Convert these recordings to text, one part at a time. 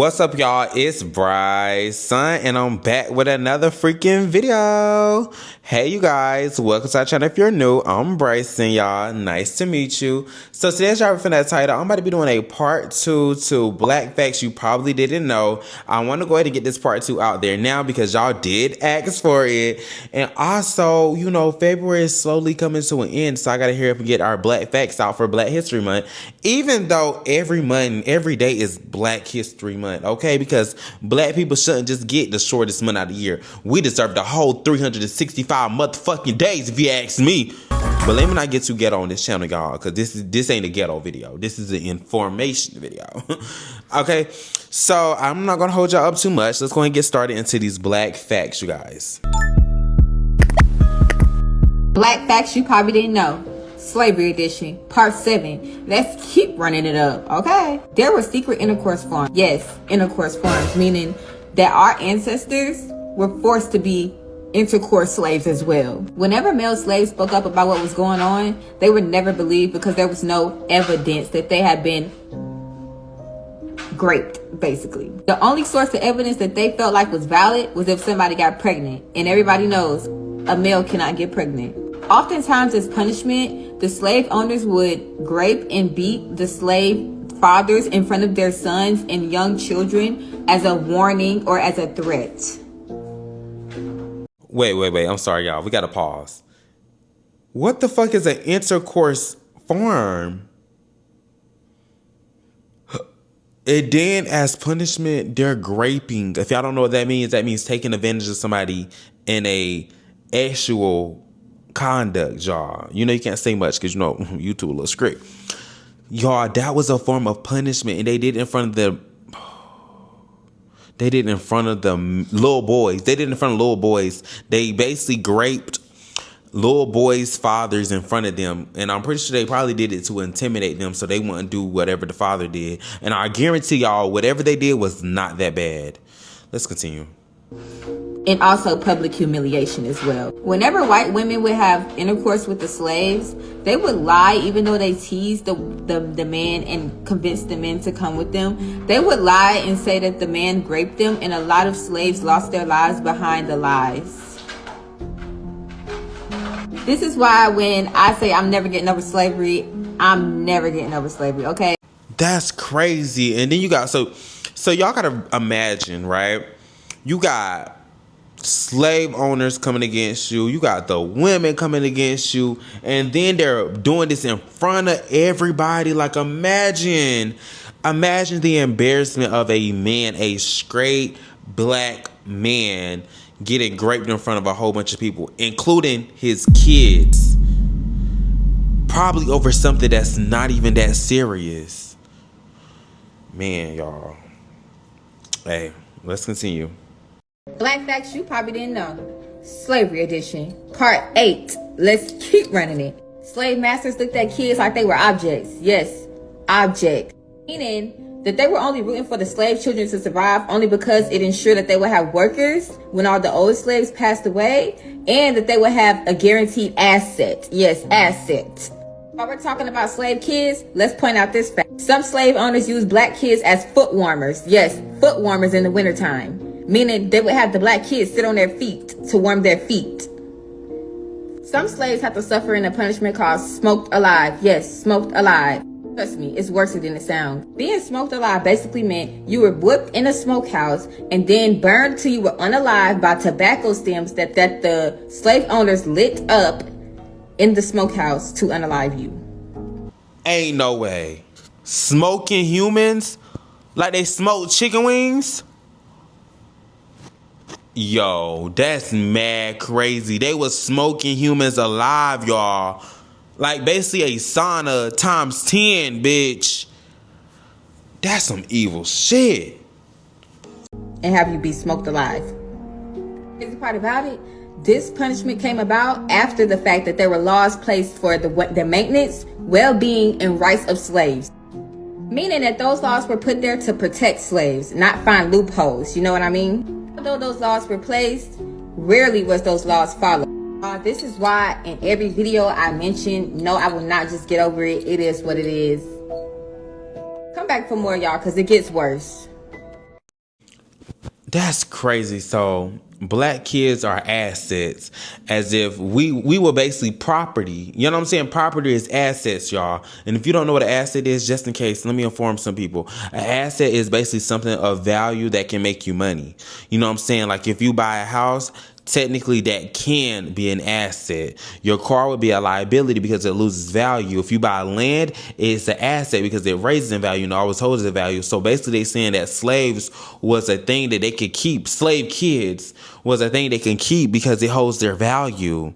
What's up, y'all? It's Bry's son, and I'm back with another freaking video. Hey, you guys, welcome to our channel. If you're new, I'm Bryson, y'all. Nice to meet you. So today's y'all from that title, I'm about to be doing a part 2 to Black Facts You Probably Didn't Know. I want to go ahead and get this part 2 out there now because y'all did ask for it. And also, you know, February is slowly coming to an end, so I got to hurry up and get our Black Facts out for Black History Month. Even though every month, every day is Black History Month, okay? Because black people shouldn't just get the shortest month out of the year. We deserve the whole 365 motherfucking days, if you ask me. But let me not get too ghetto on this channel, y'all, because this ain't a ghetto video. This is an information video. Okay, so I'm not gonna hold y'all up too much. Let's go ahead and get started into these Black Facts, you guys. Black Facts You Probably Didn't Know. Slavery Edition, Part 7. Let's keep running it up, okay? There were secret intercourse forms. Yes, intercourse forms, meaning that our ancestors were forced to be intercourse slaves as well. Whenever male slaves spoke up about what was going on, they were never believed because there was no evidence that they had been raped, basically. The only source of evidence that they felt like was valid was if somebody got pregnant. And everybody knows a male cannot get pregnant. Oftentimes, as punishment, the slave owners would grape and beat the slave fathers in front of their sons and young children as a warning or as a threat. Wait. I'm sorry, y'all. We gotta pause. What the fuck is an intercourse form? And then, as punishment, they're graping. If y'all don't know what that means taking advantage of somebody in a actual conduct, y'all. You know, you can't say much because, you know, YouTube a little strict. Y'all, that was a form of punishment, and they did it in front of the little boys. They did it in front of little boys. They basically graped little boys' fathers in front of them, and I'm pretty sure they probably did it to intimidate them so they wouldn't do whatever the father did. And I guarantee y'all, whatever they did was not that bad. Let's continue. And also public humiliation as well. Whenever white women would have intercourse with the slaves, they would lie even though they teased the man and convinced the men to come with them. They would lie and say that the man raped them, and a lot of slaves lost their lives behind the lies. This is why when I say I'm never getting over slavery, I'm never getting over slavery, okay? That's crazy. And then you got, so y'all gotta imagine, right? You got slave owners coming against you. You got the women coming against you. And then they're doing this in front of everybody. Like, imagine the embarrassment of a man, a straight black man, getting raped in front of a whole bunch of people, including his kids. Probably over something that's not even that serious. Man, y'all. Hey, let's continue. Black Facts You Probably Didn't Know. Slavery Edition, Part 8. Let's keep running it. Slave masters looked at kids like they were objects. Yes, objects. Meaning that they were only rooting for the slave children to survive only because it ensured that they would have workers when all the old slaves passed away, and that they would have a guaranteed asset. Yes, asset. While we're talking about slave kids, let's point out this fact. Some slave owners use black kids as foot warmers. Yes, foot warmers in the wintertime. Meaning they would have the black kids sit on their feet to warm their feet. Some slaves have to suffer in a punishment called smoked alive. Yes, smoked alive. Trust me, it's worse than it sounds. Being smoked alive basically meant you were whipped in a smokehouse and then burned till you were unalive by tobacco stems that the slave owners lit up in the smokehouse to unalive you. Ain't no way. Smoking humans like they smoke chicken wings? Yo, that's mad crazy. They was smoking humans alive, y'all. Like basically a sauna times 10, bitch. That's some evil shit. And have you be smoked alive. Here's the part about it. This punishment came about after the fact that there were laws placed for the maintenance, well-being, and rights of slaves. Meaning that those laws were put there to protect slaves, not find loopholes. You know what I mean? Although those laws were placed, rarely was those laws followed. This is why in every video I mention, no, I will not just get over it. It is what it is. Come back for more, y'all, because it gets worse. That's crazy. So black kids are assets, as if we were basically property. You know what I'm saying? Property is assets, y'all. And if you don't know what an asset is, just in case, let me inform some people. An asset is basically something of value that can make you money. You know what I'm saying? Like if you buy a house, technically that can be an asset. Your car would be a liability because it loses value. If you buy land, it's an asset because it raises in value and always holds the value. So basically they saying that slaves was a thing that they could keep. Slave kids was a thing they can keep because it holds their value.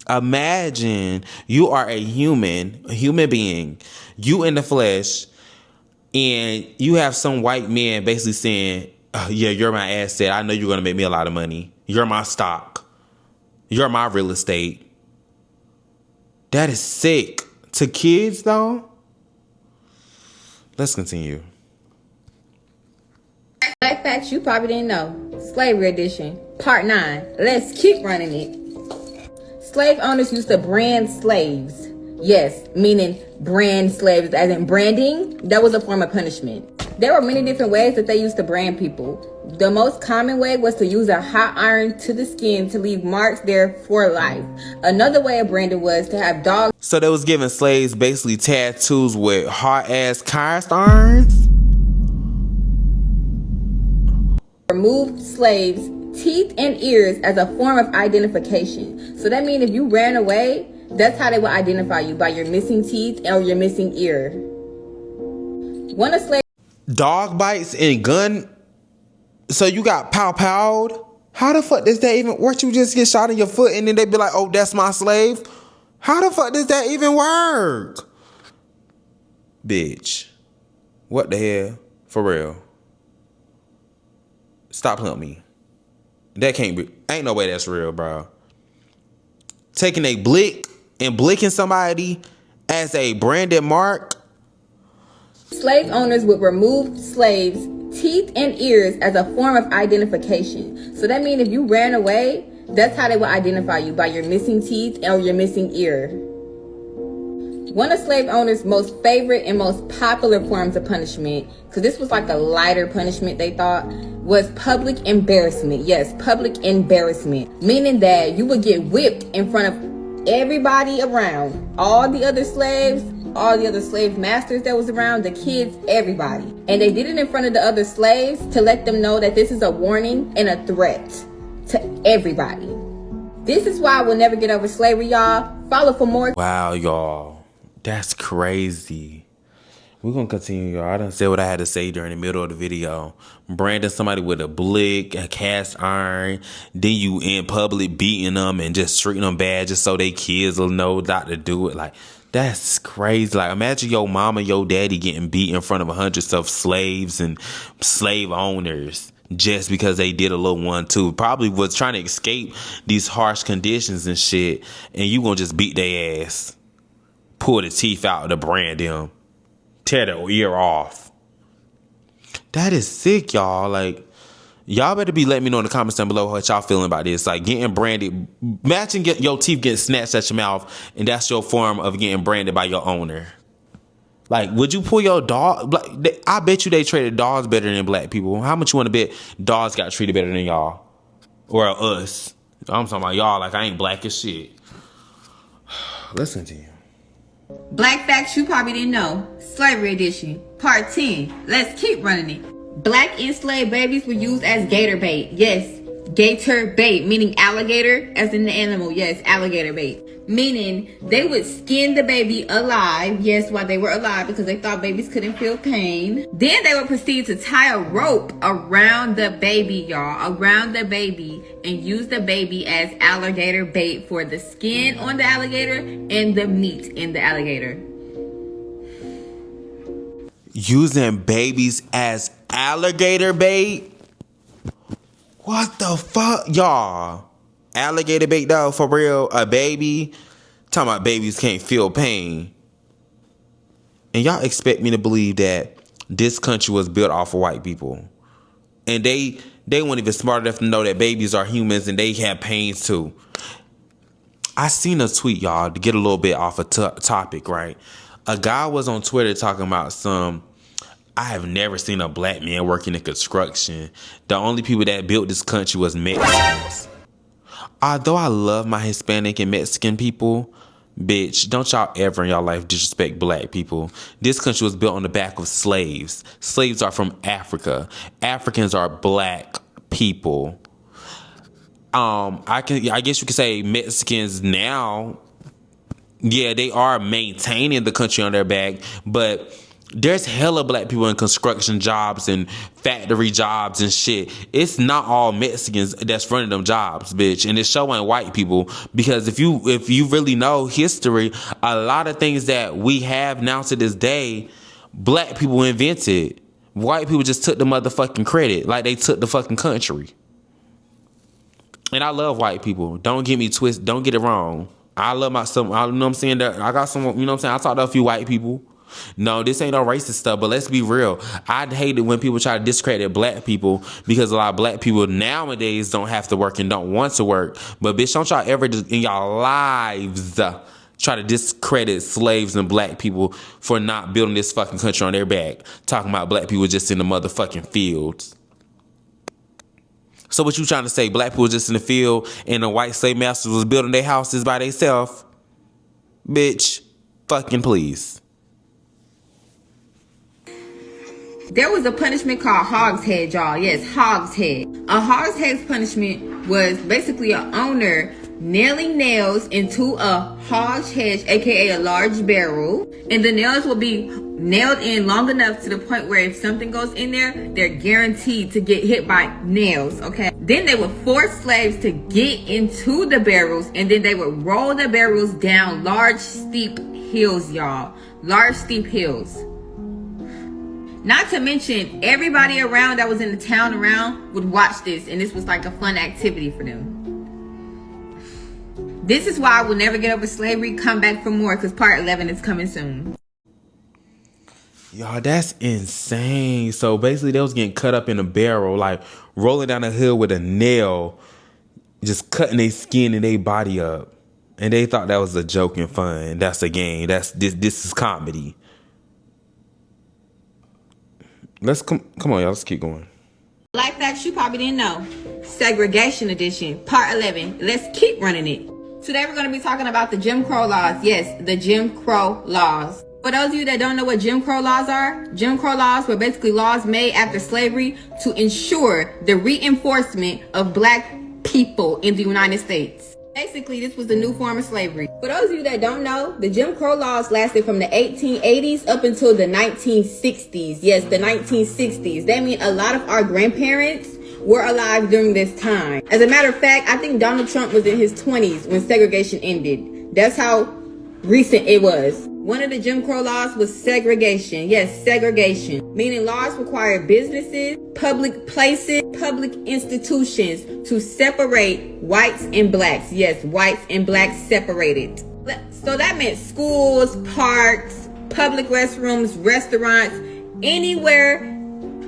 Imagine you are a human being, you in the flesh, and you have some white man basically saying, yeah, you're my asset. I know you're going to make me a lot of money. You're my stock. You're my real estate. That is sick. To kids, though? Let's continue. Black facts you probably didn't know. Slavery edition, part 9. Let's keep running it. Slave owners used to brand slaves. Yes, meaning brand slaves, as in branding. That was a form of punishment. There were many different ways that they used to brand people. The most common way was to use a hot iron to the skin to leave marks there for life. Another way of branding was to have dogs. So they was giving slaves basically tattoos with hot ass cast irons? Removed slaves' teeth and ears as a form of identification. So that means if you ran away, that's how they would identify you, by your missing teeth or your missing ear. One of slave Dog bites and gun. So you got pow-powed? How the fuck does that even work? You just get shot in your foot and then they be like, oh, that's my slave? How the fuck does that even work? Bitch. What the hell? For real. Stop playing me. That can't be. Ain't no way that's real, bro. Taking a blick and blicking somebody as a branded mark. Slave owners would remove slaves' teeth and ears as a form of identification. So that means if you ran away, that's how they would identify you, by your missing teeth or your missing ear. One of slave owners' most favorite and most popular forms of punishment, because this was like a lighter punishment they thought, was public embarrassment. Yes, public embarrassment. Meaning that you would get whipped in front of everybody around. All the other slaves, all the other slave masters that was around, the kids, everybody. And they did it in front of the other slaves to let them know that this is a warning and a threat to everybody. This is why I will never get over slavery, y'all. Follow for more. Wow, y'all. That's crazy. We're going to continue, y'all. I done said what I had to say during the middle of the video. Branding somebody with a blick, a cast iron, then you in public beating them and just treating them bad just so they kids will know not to do it. Like, that's crazy. Like, imagine your mama, your daddy getting beat in front of hundreds of slaves and slave owners just because they did a little one too. Probably was trying to escape these harsh conditions and shit, and you gonna just beat their ass. Pull the teeth out to brand them. Tear the ear off. That is sick, y'all. Like, y'all better be letting me know in the comments down below what y'all feeling about this. Like, getting branded. Imagine your teeth getting snatched at your mouth, and that's your form of getting branded by your owner. Like, would you pull your dog? Like, I bet you they treated dogs better than black people. How much you want to bet dogs got treated better than y'all? Or us? I'm talking about y'all like I ain't black as shit. Listen to you. Black facts you probably didn't know. Slavery edition, part 10. Let's keep running it. Black enslaved babies were used as gator bait. Yes, gator bait, meaning alligator, as in the animal. Yes, alligator bait. Meaning they would skin the baby alive. Yes, while they were alive, because they thought babies couldn't feel pain. Then they would proceed to tie a rope around the baby, y'all. Around the baby. And use the baby as alligator bait for the skin on the alligator and the meat in the alligator. Using babies as alligator bait? What the fuck, y'all? Alligator bait, though, for real? A baby? Talking about babies can't feel pain. And y'all expect me to believe that this country was built off of white people. And they weren't even smart enough to know that babies are humans and they have pains too. I seen a tweet, y'all, to get a little bit off a topic, right? A guy was on Twitter talking about I have never seen a black man working in construction. The only people that built this country was Mexicans. Although I love my Hispanic and Mexican people, bitch, don't y'all ever in y'all life disrespect black people. This country was built on the back of slaves. Slaves are from Africa. Africans are black people. I guess you could say Mexicans now, yeah, they are maintaining the country on their back, but there's hella black people in construction jobs and factory jobs and shit. It's not all Mexicans that's running them jobs, bitch. And it's showing white people, because if you really know history, a lot of things that we have now to this day, black people invented. White people just took the motherfucking credit, like they took the fucking country. And I love white people. Don't get me twisted. Don't get it wrong. I love you know what I'm saying? I got some, you know what I'm saying? I talked to a few white people. No, this ain't no racist stuff, but let's be real. I'd hate it when people try to discredit black people, because a lot of black people nowadays don't have to work and don't want to work. But bitch, don't y'all ever in y'all lives try to discredit slaves and black people for not building this fucking country on their back. Talking about black people just in the motherfucking fields. So what you trying to say? Black people just in the field and the white slave masters was building their houses by themselves? Bitch, fucking please. There was a punishment called hogshead, y'all. Yes, hogshead. A hogshead's punishment was basically an owner nailing nails into a hogshead, aka a large barrel, and the nails will be nailed in long enough to the point where if something goes in there, they're guaranteed to get hit by nails, okay? Then they would force slaves to get into the barrels, and then they would roll the barrels down large, steep hills, y'all. Large, steep hills. Not to mention, everybody around that was in the town around would watch this, and this was like a fun activity for them. This is why I will never get over slavery. Come back for more, because part 11 is coming soon. Y'all, that's insane. So basically, they was getting cut up in a barrel, like rolling down a hill with a nail, just cutting their skin and their body up. And they thought that was a joke and fun. That's a game. This is comedy. Let's come on, y'all. Let's keep going. Life facts you probably didn't know. Segregation edition, part 11. Let's keep running it. Today we're going to be talking about the Jim Crow laws. Yes, the Jim Crow laws. For those of you that don't know what Jim Crow laws are, Jim Crow laws were basically laws made after slavery to ensure the reinforcement of black people in the United States. Basically, this was the new form of slavery. For those of you that don't know, the Jim Crow laws lasted from the 1880s up until the 1960s. Yes, the 1960s. That means a lot of our grandparents were alive during this time. As a matter of fact, I think Donald Trump was in his 20s when segregation ended. That's how recent it was. One of the Jim Crow laws was segregation. Yes, segregation. Meaning laws require businesses, public places, public institutions to separate whites and blacks. Yes, whites and blacks separated. So that meant schools, parks, public restrooms, restaurants, anywhere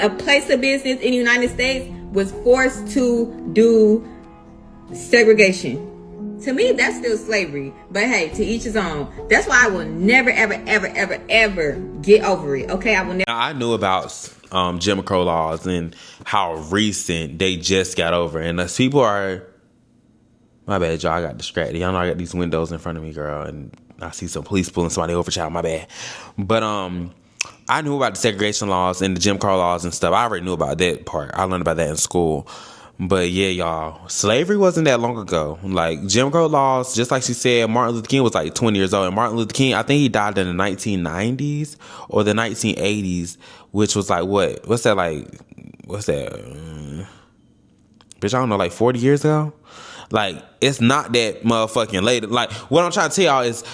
a place of business in the United States was forced to do segregation. To me, that's still slavery. But hey, to each his own. That's why I will never, ever, ever, ever, ever get over it. Okay, I will never. I knew about Jim Crow laws and how recent they just got over. And as people are, my bad, y'all, I got distracted. Y'all know I got these windows in front of me, girl, and I see some police pulling somebody over, child. My bad. But I knew about the segregation laws and the Jim Crow laws and stuff. I already knew about that part. I learned about that in school. But yeah, y'all, slavery wasn't that long ago. Like Jim Crow laws, just like she said, Martin Luther King was like 20 years old. And Martin Luther King, I think he died in the 1990s or the 1980s, which was like, what's that? Bitch, I don't know, like 40 years ago? Like, it's not that motherfucking late. Like, what I'm trying to tell y'all is,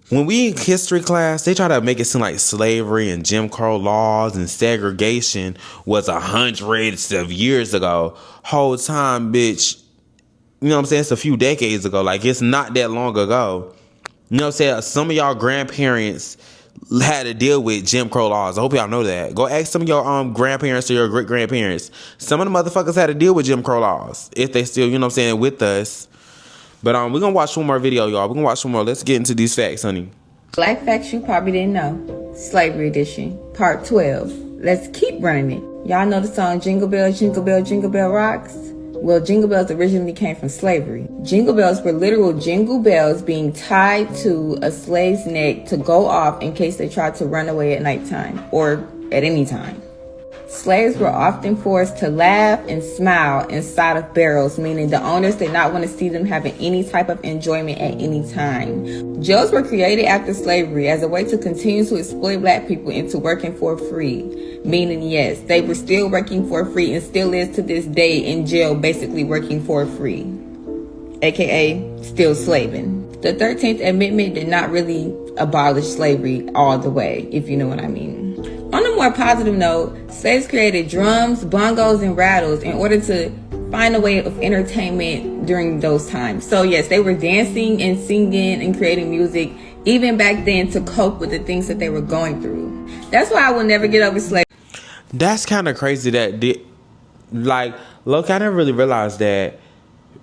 when we in history class, they try to make it seem like slavery and Jim Crow laws and segregation was hundreds of years ago. Whole time, bitch, you know what I'm saying? It's a few decades ago. Like, it's not that long ago. You know what I'm saying? Some of y'all grandparents had to deal with Jim Crow laws. I hope y'all know that. Go ask some of your grandparents or your great-grandparents. Some of the motherfuckers had to deal with Jim Crow laws. If they still, you know what I'm saying, with us. But we're going to watch one more video, y'all. We're going to watch one more. Let's get into these facts, honey. Black facts you probably didn't know. Slavery edition, part 12. let's keep running it. Y'all know the song Jingle Bell, Jingle Bell, Jingle Bell Rocks? Well, jingle bells originally came from slavery. Jingle bells were literal jingle bells being tied to a slave's neck to go off in case they tried to run away at nighttime or at any time. Slaves were often forced to laugh and smile inside of barrels, meaning the owners did not want to see them having any type of enjoyment at any time. Jails were created after slavery as a way to continue to exploit black people into working for free, meaning yes, they were still working for free and still is to this day in jail basically working for free, aka still slaving. The 13th Amendment did not really abolish slavery all the way, if you know what I mean. On a more positive note, slaves created drums, bongos, and rattles in order to find a way of entertainment during those times. So yes, they were dancing and singing and creating music even back then to cope with the things that they were going through. That's why I will never get over slavery. That's kind of crazy that, look, I never really realized that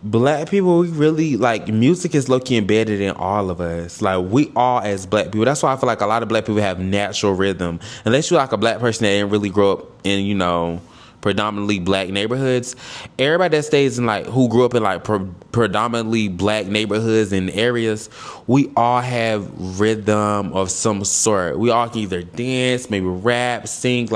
black people, we really, music is low-key embedded in all of us. Like, we all as black people. That's why I feel like a lot of black people have natural rhythm. Unless you're like a black person that didn't really grow up in, predominantly black neighborhoods. Everybody that stays in, who grew up in, predominantly black neighborhoods and areas, we all have rhythm of some sort. We all can either dance, maybe rap, sing.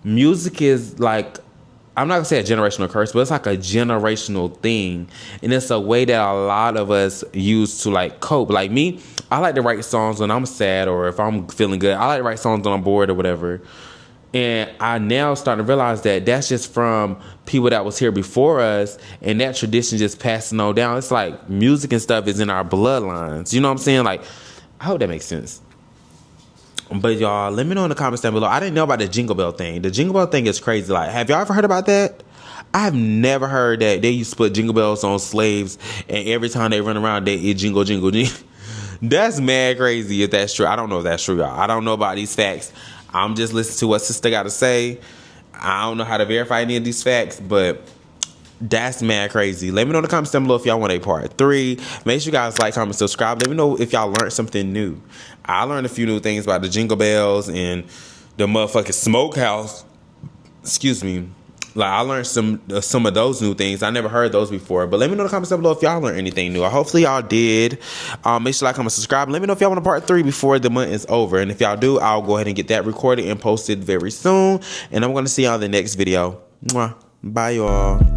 Music is, I'm not gonna say a generational curse, but it's like a generational thing. And it's a way that a lot of us use to cope. Like me, I like to write songs when I'm sad or if I'm feeling good. I like to write songs when I'm bored or whatever. And I now starting to realize that that's just from people that was here before us, and that tradition just passing on down. It's like music and stuff is in our bloodlines. You know what I'm saying? I hope that makes sense. But y'all, let me know in the comments down below. I didn't know about the Jingle Bell thing. The Jingle Bell thing is crazy. Have y'all ever heard about that? I have never heard that they used to put jingle bells on slaves, and every time they run around, it jingle, jingle, jingle. That's mad crazy if that's true. I don't know if that's true, y'all. I don't know about these facts. I'm just listening to what sister got to say. I don't know how to verify any of these facts, but that's mad crazy. Let me know in the comments down below if y'all want a part 3. Make sure you guys like, comment, subscribe. Let me know if y'all learned something new. I learned a few new things about the jingle bells and the motherfucking smokehouse. Excuse me. I learned some of those new things. I never heard those before. But let me know in the comments down below if y'all learned anything new. Hopefully y'all did. Make sure you like, comment, subscribe. Let me know if y'all want a part 3 before the month is over. And if y'all do, I'll go ahead and get that recorded and posted very soon. And I'm going to see y'all in the next video. Mwah. Bye, y'all.